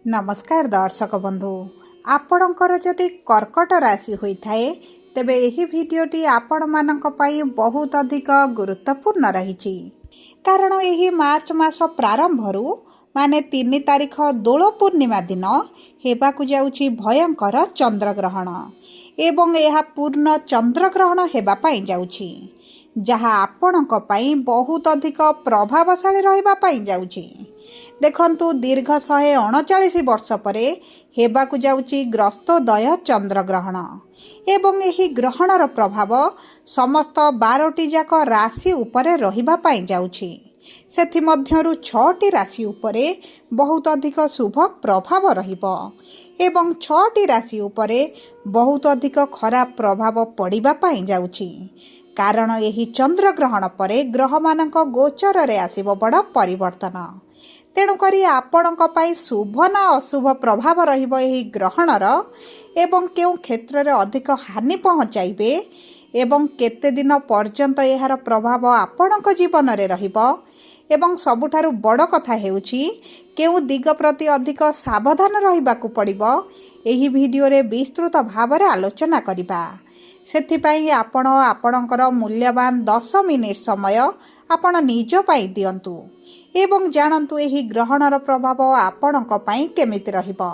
नमस्कार दर्शक बंधु आपणकर जदि कर्कट राशि होता है तेबे यही भिडियोटी आपण मानक पई बहुत अधिक गुरुत्वपूर्ण रही कारण यही मार्च मास प्रारंभ माने 3 तारिख दोल पूर्णिमा दिन हेबाकु जाउची भयंकर चंद्रग्रहण एवं यह पूर्ण चंद्रग्रहण हेबा पाई जाउची जहा आपणक पई बहुत अधिक प्रभावशाली रहिबा पाई जाउची। देखंतु दीर्घ 139 वर्ष परे हेबाकु जाउची ग्रस्तोदय चंद्रग्रहण एवं यही ग्रहणर प्रभाव समस्त 12टी जाक राशि उपरे रहिबा पाई जाउची। सेथि मध्यरु 6टी राशि उपरे बहुत अधिक शुभ प्रभाव रहिबो एवं 6टी राशि उपरे बहुत अधिक खराब प्रभाव पड़िबा पाई जाउची कारण यही चंद्रग्रहण परे ग्रह मानक गोचर रे आसीबो बड़ परिवर्तन। तेणुकरी आपणक पई शुभ ना अशुभ प्रभाव रहिबो यही ग्रहणर एवं केउ क्षेत्र रे अधिक हानि पहुँचाइबे एवं केते दिन पर्यंत यार प्रभाव आपणक जीवन रे रहिबो एवं सबुठारु बड़ कथा हेउची केउ दिग प्रति अधिक सावधान रहिबाकु पड़िबो एही भिडियो रे विस्तृत भाव रे आलोचना करिबा। सेथिपाई आपण आपणकर मूल्यवान 10 मिनिट समय आपण निज पाई दियंतु एवं जानंतु एही ग्रहणर प्रभाव आपणक पाई केमिति रहिबो।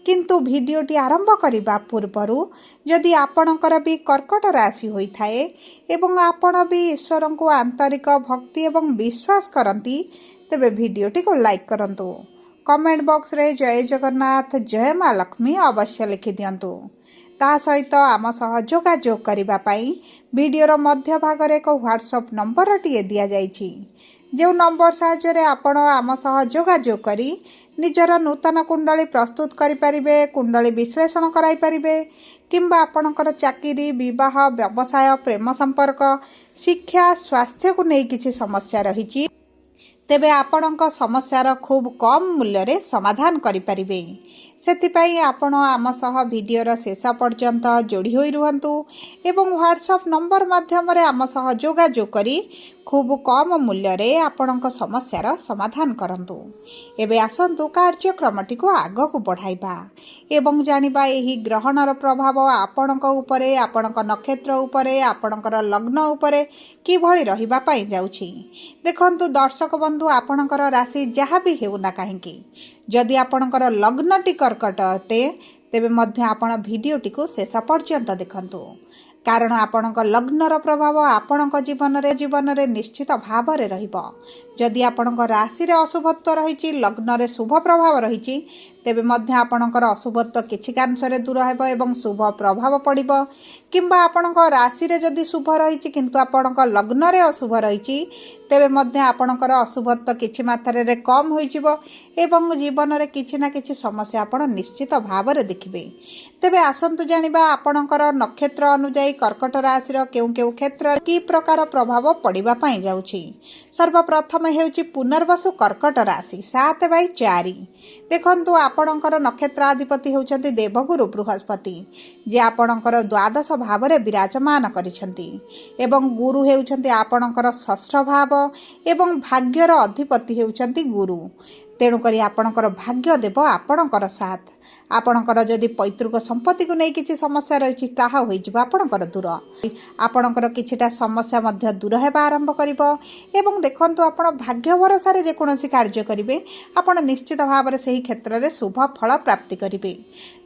किंतु भिडियोटी आरंभ करिबा पूर्वरु जदि आपणकर भी कर्कट राशि होइथाए एवं आपण भी ईश्वर को आंतरिक भक्ति एवं विश्वास करंती तेबे भिडियोटी को लाइक करंतु। कमेंट बॉक्स रे जय जगन्नाथ जय मां लक्ष्मी अवश्य लिखि दियंतु। ता सहित आम सह जोगाजोग करिबा पाई वीडियोर मध्य भाग एक व्हाट्सएप नंबर टीए दिया जाइछि जो नंबर साहाय्य आपण आम सह जोगाजोग करी निजर नूतन कुंडली प्रस्तुत करिपारिबे कुंडली विश्लेषण कराई पारिबे किंबा आपणकर चाकरी विवाह व्यवसाय प्रेम संपर्क शिक्षा स्वास्थ्य को नहीं किछि समस्या रहिछि तेबे आपणक समस्यार खूब कम मूल्य रे समाधान करिपारिबे। सेथिपाई आपण आम सह भिडियोर शेष पर्यंत जोड़ी होई रुहंतु एवं व्हाट्सएप नंबर माध्यम रे आम सह जोगाजोग करी खूब कम मूल्य रे आपणक समस्यार समाधान करंतु। एबे आसंतु कार्यक्रमटी को आग को बढ़ाइबा एवं जानिबा एही ग्रहणर प्रभाव आपणक उपरे आपणक नक्षत्र उपरे आपणकर लग्न उपरे किभଳି रहिबा पाई जाउछि। देखंतु दर्शक बंधु आपणकर राशि जहाँ भी हेउना काहेकि जदि आपणकर लग्नटी कर्कट अटे तेबे मध्य आपण भिडियोटी को शेष पर्यंत देखंतु कारण आपणक लग्नर प्रभाव आपणक जीवन रे निश्चित भाव रे रहिबो। जदि आपणक राशि रे अशुभत्व रहिछि लग्न रे शुभ प्रभाव रहिछि तेबे मध्य आपणकर अशुभत्व किछि कांश रे दूर हेबो एवं शुभ प्रभाव पड़िबो किंबा आपणक राशि रे जदि शुभ रहिछि किंतु आपणक लग्न रे अशुभ रहिछि तेबे मध्य आपणकर अशुभत्व किछि मात्रा रे कम होई जिवो एवं जीवन रे किछि ना किछि समस्या आपण निश्चित भाव रे देखिबे। तेबे आसंतु जानिबा आपणकर नक्षत्र अनुसार कर्कट राशि रो केउ केउ क्षेत्र की प्रकार प्रभाव पड़िबा पाई जाउछि। सर्वप्रथम हेउछि पुनर्वसु कर्कट राशि 7/4 देखंतु आपणकर नक्षत्राधिपति हेउछंती देवगुरु बृहस्पति जे आपणकर द्वादश भाव रे विराजमान करिसंती एवं गुरु हेउछंती आपणकर षष्ठ भाव एवं भाग्यर अधिपति हेउछंती गुरु। तेणु करी आपणकर भाग्य देव आपणकर साथ आपणकर जदि पैतृक संपत्ति को नहीं किछि समस्या रही ताहा होई जिवो आपणकर दूर आपणकर किछिटा समस्या मध्य दूर हेबा आरंभ करिवो एवं देखंतु आपण भाग्य भरोसा रे जे कोनोसी कार्य करिवे आपण निश्चित भाव रे सही क्षेत्र रे शुभ फल प्राप्ति करिवे।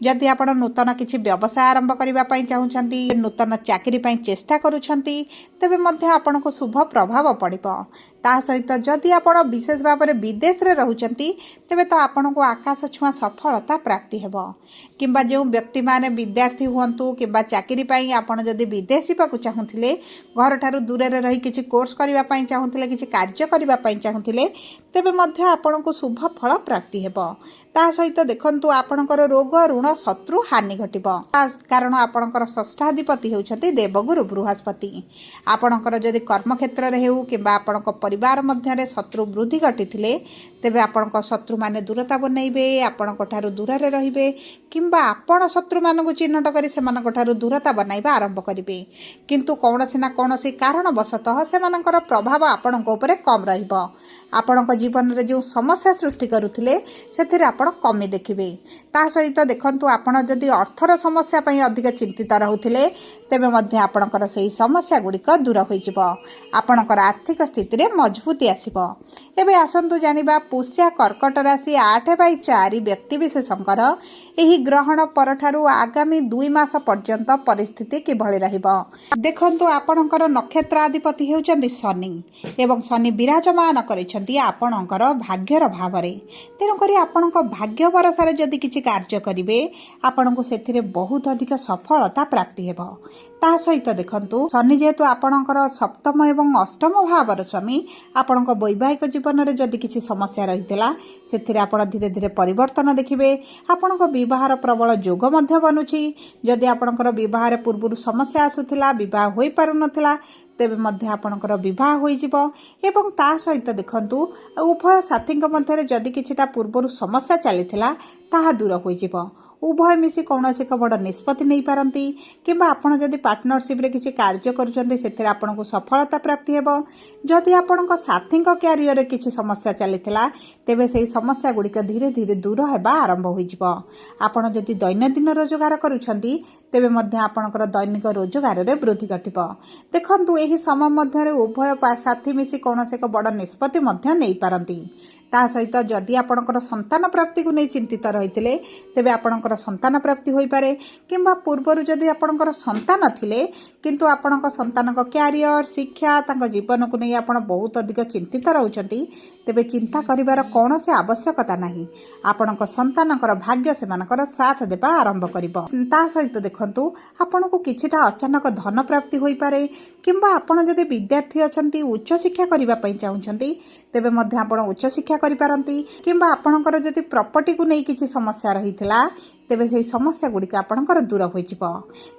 जदि आपण नूतन किछि व्यवसाय आरंभ करिबा पई चाहुछंती नूतन चाकरी पई चेष्टा करूछंती तेबे मध्य आपणको शुभ प्रभाव पड़िबो। ता सहित जदि आपण विशेष भाव रे विदेश रे रहउछंती तेबे तो आपणको आकाश छुआ सफलता प्राप्ति हेबो किंबा जो व्यक्ति माने विद्यार्थी हुंतु किंबा चाकरी पाई आपण जदि विदेश जाबाकू चाहुथिले घर ठारू दूर रे रही किछि कोर्स करिबा पाई चाहुथिले किछि कार्य करिबा पाई चाहुथिले तेबे मध्य आपणको शुभ फल प्राप्ति हेबो। ता सहित देखंतु आपणकर रोग ऋण शत्रु हानि घटिबो कारण आपणकर षष्ठाधिपति हेउछंती देवगुरु बृहस्पति। आपणकर जदि कर्म क्षेत्र रे हेउ किंबा आपणक परिवार मध्य रे शत्रु वृद्धि घटिथिले तेबे आपणक शत्रु माने दूरता बनैबे आपणक ठारू दूर रे रहिबे किंबा आपण शत्रु मानकु चिन्हट करी सेमानक ठारू दूरता बनाइबा आरंभ करिबे किंतु कौनसी ना कौनसी कारण वशतः सेमानकर प्रभाव आपणक उपरे कम रहिबो। ଆପଣଙ୍କ ଜୀବନରେ ଯେଉଁ ସମସ୍ୟା ସୃଷ୍ଟି କରୁଥିଲେ ସେଥିରେ ଆପଣ କମି ଦେଖିବେ। ତା ସହିତ ଦେଖନ୍ତୁ, ଆପଣ ଯଦି ଅର୍ଥର ସମସ୍ୟା ପାଇଁ ଅଧିକ ଚିନ୍ତିତ ରହୁଥିଲେ ତେବେ ମଧ୍ୟ ଆପଣଙ୍କର ସେହି ସମସ୍ୟା ଗୁଡ଼ିକ ଦୂର ହୋଇଯିବ। ଆପଣଙ୍କର ଆର୍ଥିକ ସ୍ଥିତିରେ ମଜବୁତି ଆସିବ। ଏବେ ଆସନ୍ତୁ ଜାଣିବା ପୁଷ୍ୟା କର୍କଟ ରାଶି 8/4 ବ୍ୟକ୍ତିବିଶେଷଙ୍କର ଏହି ଗ୍ରହଣ ପରଠାରୁ ଆଗାମୀ 2 ମାସ ପର୍ଯ୍ୟନ୍ତ ପରିସ୍ଥିତି କିଭଳି ରହିବ। ଦେଖନ୍ତୁ, ଆପଣଙ୍କର ନକ୍ଷତ୍ରାଧିପତି ହେଉଛନ୍ତି ଶନି ଏବଂ ଶନି ବିରାଜମାନ କରିଛନ୍ତି ଆପଣଙ୍କର ଭାଗ୍ୟର ଭାବରେ। ତେଣୁକରି ଆପଣଙ୍କ ଭାଗ୍ୟ ଭରସାରେ ଯଦି କିଛି କାର୍ଯ୍ୟ କରିବେ ଆପଣଙ୍କୁ ସେଥିରେ ବହୁତ ଅଧିକ ସଫଳତା ପ୍ରାପ୍ତି ହେବ। ତା ସହିତ ଦେଖନ୍ତୁ, ଶନି ଯେହେତୁ ଆପଣଙ୍କର ସପ୍ତମ ଏବଂ ଅଷ୍ଟମ ଭାବର ସ୍ୱାମୀ, ଆପଣଙ୍କ ବୈବାହିକ ଜୀବନରେ ଯଦି କିଛି ସମସ୍ୟା ରହିଥିଲା ସେଥିରେ ଆପଣ ଧୀରେ ଧୀରେ ପରିବର୍ତ୍ତନ ଦେଖିବେ। ଆପଣଙ୍କ ବିବାହର ପ୍ରବଳ ଯୋଗ ମଧ୍ୟ ବନୁଛି। ଯଦି ଆପଣଙ୍କର ବିବାହରେ ପୂର୍ବରୁ ସମସ୍ୟା ଆସୁଥିଲା, ବିବାହ ହୋଇପାରୁନଥିଲା, ତେବେ ମଧ୍ୟ ଆପଣଙ୍କର ବିବାହ ହୋଇଯିବ। ଏବଂ ତା ସହିତ ଦେଖନ୍ତୁ, ଉଭୟ ସାଥୀଙ୍କ ମଧ୍ୟରେ ଯଦି କିଛିଟା ପୂର୍ବରୁ ସମସ୍ୟା ଚାଲିଥିଲା ତାହା ଦୂର ହୋଇଯିବ। ଉଭୟ ମିଶି କୌଣସି ଏକ ବଡ଼ ନିଷ୍ପତ୍ତି ନେଇପାରନ୍ତି କିମ୍ବା ଆପଣ ଯଦି ପାର୍ଟନରସିପ୍ରେ କିଛି କାର୍ଯ୍ୟ କରୁଛନ୍ତି ସେଥିରେ ଆପଣଙ୍କୁ ସଫଳତା ପ୍ରାପ୍ତି ହେବ। ଯଦି ଆପଣଙ୍କ ସାଥୀଙ୍କ କ୍ୟାରିୟରରେ କିଛି ସମସ୍ୟା ଚାଲିଥିଲା ତେବେ ସେହି ସମସ୍ୟା ଗୁଡ଼ିକ ଧୀରେ ଧୀରେ ଦୂର ହେବା ଆରମ୍ଭ ହୋଇଯିବ। ଆପଣ ଯଦି ଦୈନନ୍ଦିନ ରୋଜଗାର କରୁଛନ୍ତି ତେବେ ମଧ୍ୟ ଆପଣଙ୍କର ଦୈନିକ ରୋଜଗାରରେ ବୃଦ୍ଧି ଘଟିବ। ଦେଖନ୍ତୁ, ଏହି ସମୟ ମଧ୍ୟରେ ଉଭୟ ସାଥୀ ମିଶି କୌଣସି ଏକ ବଡ଼ ନିଷ୍ପତ୍ତି ମଧ୍ୟ ନେଇପାରନ୍ତି। ତା ସହିତ ଯଦି ଆପଣଙ୍କର ସନ୍ତାନ ପ୍ରାପ୍ତିକୁ ନେଇ ଚିନ୍ତିତ ରହିଥିଲେ ତେବେ ଆପଣଙ୍କର ସନ୍ତାନ ପ୍ରାପ୍ତି ହୋଇପାରେ। କିମ୍ବା ପୂର୍ବରୁ ଯଦି ଆପଣଙ୍କର ସନ୍ତାନ ଥିଲେ କିନ୍ତୁ ଆପଣଙ୍କ ସନ୍ତାନଙ୍କ କ୍ୟାରିୟର, ଶିକ୍ଷା, ତାଙ୍କ ଜୀବନକୁ ନେଇ ଆପଣ ବହୁତ ଅଧିକ ଚିନ୍ତିତ ରହୁଛନ୍ତି, ତେବେ ଚିନ୍ତା କରିବାର କୌଣସି ଆବଶ୍ୟକତା ନାହିଁ। ଆପଣଙ୍କ ସନ୍ତାନଙ୍କର ଭାଗ୍ୟ ସେମାନଙ୍କର ସାଥ ଦେବା ଆରମ୍ଭ କରିବ। ତା ସହିତ ଦେଖନ୍ତୁ, ଆପଣଙ୍କୁ କିଛିଟା ଅଚାନକ ଧନ ପ୍ରାପ୍ତି ହୋଇପାରେ। କିମ୍ବା ଆପଣ ଯଦି ବିଦ୍ୟାର୍ଥୀ ଅଛନ୍ତି, ଉଚ୍ଚଶିକ୍ଷା କରିବା ପାଇଁ ଚାହୁଁଛନ୍ତି, ତେବେ ମଧ୍ୟ ଆପଣ ଉଚ୍ଚଶିକ୍ଷା କରିପାରନ୍ତି। କିମ୍ବା ଆପଣଙ୍କର ଯଦି ପ୍ରପର୍ଟିକୁ ନେଇ କିଛି ସମସ୍ୟା ରହିଥିଲା ତେବେ ସେହି ସମସ୍ୟା ଗୁଡ଼ିକ ଆପଣଙ୍କର ଦୂର ହୋଇଯିବ।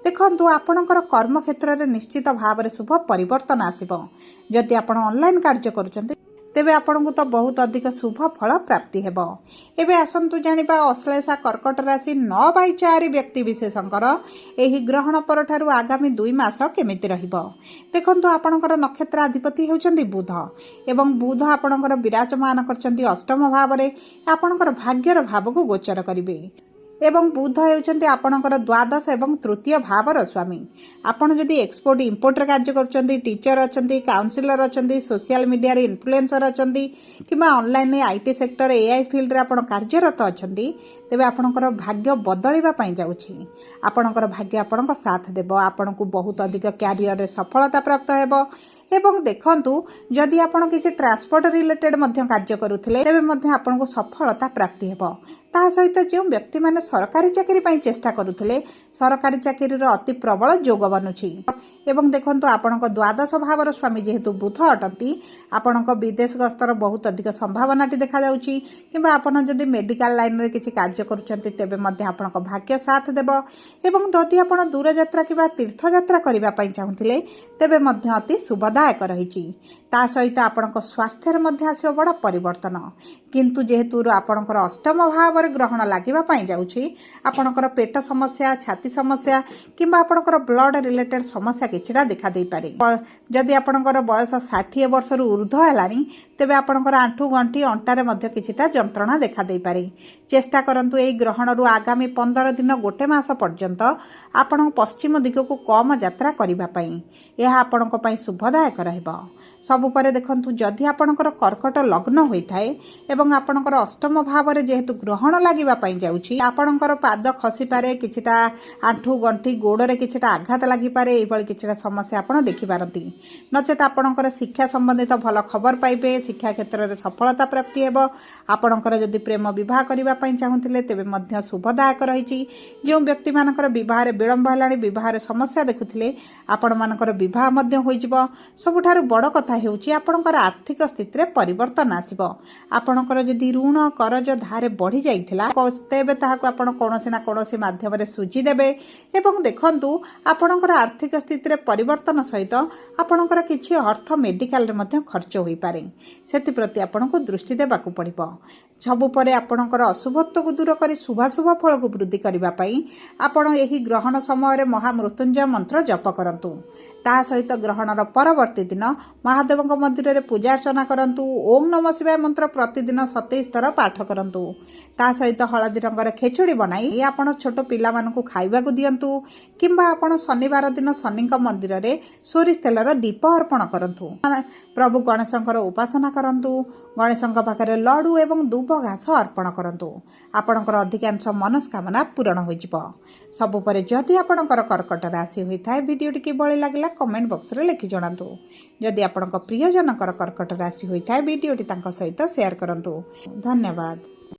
ଦେଖନ୍ତୁ, ଆପଣଙ୍କର କର୍ମକ୍ଷେତ୍ରରେ ନିଶ୍ଚିତ ଭାବରେ ଶୁଭ ପରିବର୍ତ୍ତନ ଆସିବ। ଯଦି ଆପଣ ଅନଲାଇନ୍ କାର୍ଯ୍ୟ କରୁଛନ୍ତି ତେବେ ଆପଣଙ୍କୁ ତ ବହୁତ ଅଧିକ ଶୁଭ ଫଳ ପ୍ରାପ୍ତି ହେବ। ଏବେ ଆସନ୍ତୁ ଜାଣିବା ଅଶ୍ଳେଷା କର୍କଟ ରାଶି 9/4 ବ୍ୟକ୍ତିବିଶେଷଙ୍କର ଏହି ଗ୍ରହଣ ପରଠାରୁ ଆଗାମୀ 2 ମାସ କେମିତି ରହିବ। ଦେଖନ୍ତୁ, ଆପଣଙ୍କର ନକ୍ଷତ୍ରାଧିପତି ହେଉଛନ୍ତି ବୁଧ ଏବଂ ବୁଧ ଆପଣଙ୍କର ବିରାଜମାନ କରିଛନ୍ତି ଅଷ୍ଟମ ଭାବରେ। ଆପଣଙ୍କର ଭାଗ୍ୟର ଭାବକୁ ଗୋଚର କରିବେ ଏବଂ ବୁଧ ହେଉଛନ୍ତି ଆପଣଙ୍କର ଦ୍ୱାଦଶ ଏବଂ ତୃତୀୟ ଭାବର ସ୍ୱାମୀ। ଆପଣ ଯଦି ଏକ୍ସପୋର୍ଟ ଇମ୍ପୋର୍ଟରେ କାର୍ଯ୍ୟ କରୁଛନ୍ତି, ଟିଚର ଅଛନ୍ତି, କାଉନସିଲର ଅଛନ୍ତି, ସୋସିଆଲ ମିଡ଼ିଆରେ ଇନଫ୍ଲୁଏନ୍ସର ଅଛନ୍ତି କିମ୍ବା ଅନଲାଇନ୍ IT ସେକ୍ଟର AI ଫିଲ୍ଡରେ ଆପଣ କାର୍ଯ୍ୟରତ ଅଛନ୍ତି, ତେବେ ଆପଣଙ୍କର ଭାଗ୍ୟ ବଦଳିବା ପାଇଁ ଯାଉଛି। ଆପଣଙ୍କର ଭାଗ୍ୟ ଆପଣଙ୍କ ସାଥ ଦେବ। ଆପଣଙ୍କୁ ବହୁତ ଅଧିକ କ୍ୟାରିୟରରେ ସଫଳତା ପ୍ରାପ୍ତ ହେବ। ଏବଂ ଦେଖନ୍ତୁ, ଯଦି ଆପଣ କିଛି ଟ୍ରାନ୍ସପୋର୍ଟ ରିଲେଟେଡ୍ ମଧ୍ୟ କାର୍ଯ୍ୟ କରୁଥିଲେ ତେବେ ମଧ୍ୟ ଆପଣଙ୍କୁ ସଫଳତା ପ୍ରାପ୍ତି ହେବ। ତା ସହିତ ଯେଉଁ ବ୍ୟକ୍ତିମାନେ ସରକାରୀ ଚାକିରି ପାଇଁ ଚେଷ୍ଟା କରୁଥିଲେ, ସରକାରୀ ଚାକିରିର ଅତି ପ୍ରବଳ ଯୋଗ ବନୁଛି। ଏବଂ ଦେଖନ୍ତୁ, ଆପଣଙ୍କ ଦ୍ୱାଦଶ ଭାବର ସ୍ୱାମୀ ଯେହେତୁ ବୁଧ ଅଟନ୍ତି, ଆପଣଙ୍କ ବିଦେଶ ଗସ୍ତର ବହୁତ ଅଧିକ ସମ୍ଭାବନାଟି ଦେଖାଯାଉଛି। କିମ୍ବା ଆପଣ ଯଦି ମେଡ଼ିକାଲ ଲାଇନରେ କିଛି କାର୍ଯ୍ୟ କରୁଛନ୍ତି ତେବେ ମଧ୍ୟ ଆପଣଙ୍କ ଭାଗ୍ୟ ସାଥ ଦେବ। ଏବଂ ଯଦି ଆପଣ ଦୂରଯାତ୍ରା କିମ୍ବା ତୀର୍ଥଯାତ୍ରା କରିବା ପାଇଁ ଚାହୁଁଥିଲେ ତେବେ ମଧ୍ୟ ଅତି ଶୁଭଦାୟକ ରହିଛି। ତା ସହିତ ଆପଣଙ୍କ ସ୍ୱାସ୍ଥ୍ୟରେ ମଧ୍ୟ ଆସିବ ବଡ଼ ପରିବର୍ତ୍ତନ। କିନ୍ତୁ ଯେହେତୁ ଆପଣଙ୍କର ଅଷ୍ଟମ ଭାବରେ ଗ୍ରହଣ ଲାଗିବା ପାଇଁ ଯାଉଛି, ଆପଣଙ୍କର ପେଟ ସମସ୍ୟା, ଛାତି ସମସ୍ୟା କିମ୍ବା ଆପଣଙ୍କର ବ୍ଲଡ଼ ରିଲେଟେଡ୍ ସମସ୍ୟା କିଛିଟା ଦେଖାଦେଇପାରେ। ଯଦି ଆପଣଙ୍କର ବୟସ 60 ବର୍ଷରୁ ଉର୍ଦ୍ଧ୍ୱ ହେଲାଣି ତେବେ ଆପଣଙ୍କର ଆଣ୍ଠୁ, ଗଣ୍ଠି, ଅଣ୍ଟାରେ ମଧ୍ୟ କିଛିଟା ଯନ୍ତ୍ରଣା ଦେଖାଦେଇପାରେ। ଚେଷ୍ଟା କରନ୍ତୁ ଏହି ଗ୍ରହଣରୁ ଆଗାମୀ 15 ଦିନ 1 ମାସ ପର୍ଯ୍ୟନ୍ତ ଆପଣ ପଶ୍ଚିମ ଦିଗକୁ କମ ଯାତ୍ରା କରିବା ପାଇଁ। ଏହା ଆପଣଙ୍କ ପାଇଁ ଶୁଭଦାୟକ ରହିବ। ସବୁପରେ ଦେଖନ୍ତୁ, ଯଦି ଆପଣଙ୍କର କର୍କଟ ଲଗ୍ନ ହୋଇଥାଏ ଏବଂ ଆପଣଙ୍କର ଅଷ୍ଟମ ଭାବରେ ଯେହେତୁ ଗ୍ରହଣ ଲାଗିବା ପାଇଁ ଯାଉଛି, ଆପଣଙ୍କର ପାଦ ଖସିପାରେ, କିଛିଟା ଆଣ୍ଠୁ, ଗଣ୍ଠି, ଗୋଡ଼ରେ କିଛିଟା ଆଘାତ ଲାଗିପାରେ। ଏହିଭଳି କିଛିଟା ସମସ୍ୟା ଆପଣ ଦେଖିପାରନ୍ତି। ନଚେତ ଆପଣଙ୍କର ଶିକ୍ଷା ସମ୍ବନ୍ଧିତ ଭଲ ଖବର ପାଇବେ। ଶିକ୍ଷା କ୍ଷେତ୍ରରେ ସଫଳତା ପ୍ରାପ୍ତି ହେବ। ଆପଣଙ୍କର ଯଦି ପ୍ରେମ ବିବାହ କରିବା ପାଇଁ ଚାହୁଁଥିଲେ ତେବେ ମଧ୍ୟ ଶୁଭଦାୟକ ରହିଛି। ଯେଉଁ ବ୍ୟକ୍ତିମାନଙ୍କର ବିବାହରେ ବିଳମ୍ବ ହେଲାଣି, ବିବାହରେ ସମସ୍ୟା ଦେଖୁଥିଲେ, ଆପଣମାନଙ୍କର ବିବାହ ମଧ୍ୟ ହୋଇଯିବ। ସବୁଠାରୁ ବଡ଼ କଥା ହେଉଛି ଆପଣଙ୍କର ଆର୍ଥିକ ସ୍ଥିତିରେ ପରିବର୍ତ୍ତନ ଆସିବ। ଆପଣଙ୍କର ଯଦି ଋଣ, କରଜ, ଧାରେ ବଢ଼ି ଯାଇଥିଲା ତେବେ ତାହାକୁ ଆପଣ କୌଣସି ନା କୌଣସି ମାଧ୍ୟମରେ ସୁଝିଦେବେ। ଏବଂ ଦେଖନ୍ତୁ, ଆପଣଙ୍କର ଆର୍ଥିକ ସ୍ଥିତିରେ ପରିବର୍ତ୍ତନ ସହିତ ଆପଣଙ୍କର କିଛି ଅର୍ଥ ମେଡ଼ିକାଲରେ ମଧ୍ୟ ଖର୍ଚ୍ଚ ହୋଇପାରେ। ସେଥିପ୍ରତି ଆପଣଙ୍କୁ ଦୃଷ୍ଟି ଦେବାକୁ ପଡ଼ିବ। ସବୁପରେ ଆପଣଙ୍କର ଅଶୁଭତ୍ୱକୁ ଦୂର କରି ଶୁଭାଶୁଭ ଫଳକୁ ବୃଦ୍ଧି କରିବା ପାଇଁ ଆପଣ ଏହି ଗ୍ରହଣ ସମୟରେ ମହାମୃତ୍ୟୁଞ୍ଜୟ ମନ୍ତ୍ର ଜପ କରନ୍ତୁ। ତା ସହିତ ଗ୍ରହଣର ପରବର୍ତ୍ତୀ ଦିନ ମହାଦେବ ମହାଦେବଙ୍କ ମନ୍ଦିରରେ ପୂଜା अर्चना କରନ୍ତୁ। ଓಂ ନମଃ ଶିବାୟ ମନ୍ତ୍ର ପ୍ରତିଦିନ 27 ଥର ପାଠ କରନ୍ତୁ। ତା ସହିତ ହଳଦୀ ରଙ୍ଗର ଖେଚୁଡ଼ି ବନାଇ ଆପଣ ଛୋଟ ପିଲାମାନଙ୍କୁ ଖାଇବାକୁ ଦିଅନ୍ତୁ କିମ୍ବା ଆପଣ ଶନିବାର ଦିନ ଶନିଙ୍କ ମନ୍ଦିରରେ ସୋରିଷ ତେଲର ଦୀପ ଅର୍ପଣ କରନ୍ତୁ। ପ୍ରଭୁ ଗଣେଶଙ୍କର ଉପାସନା କରନ୍ତୁ। ଗଣେଶଙ୍କ ପାଖରେ ଲଡ଼ୁ ଏବଂ ଦୁବ ଘାସ ଅର୍ପଣ କରନ୍ତୁ। ଆପଣଙ୍କର ଅଧିକାଂଶ ମନସ୍କାମନା ପୂରଣ ହୋଇଯିବ। ସବୁପରେ ଯଦି ଆପଣଙ୍କର କର୍କଟ ରାଶି ହୋଇଥାଏ, ଭିଡ଼ିଓଟି କିଭଳି ଲାଗିଲା କମେଣ୍ଟ ବକ୍ସରେ ଲେଖି ଜଣାନ୍ତୁ। ଯଦି ଆପଣଙ୍କ ପ୍ରିୟଜନଙ୍କର କର୍କଟ ରାଶି ହୋଇଥାଏ, ଭିଡ଼ିଓଟି ତାଙ୍କ ସହିତ ସେୟାର କରନ୍ତୁ। ଧନ୍ୟବାଦ।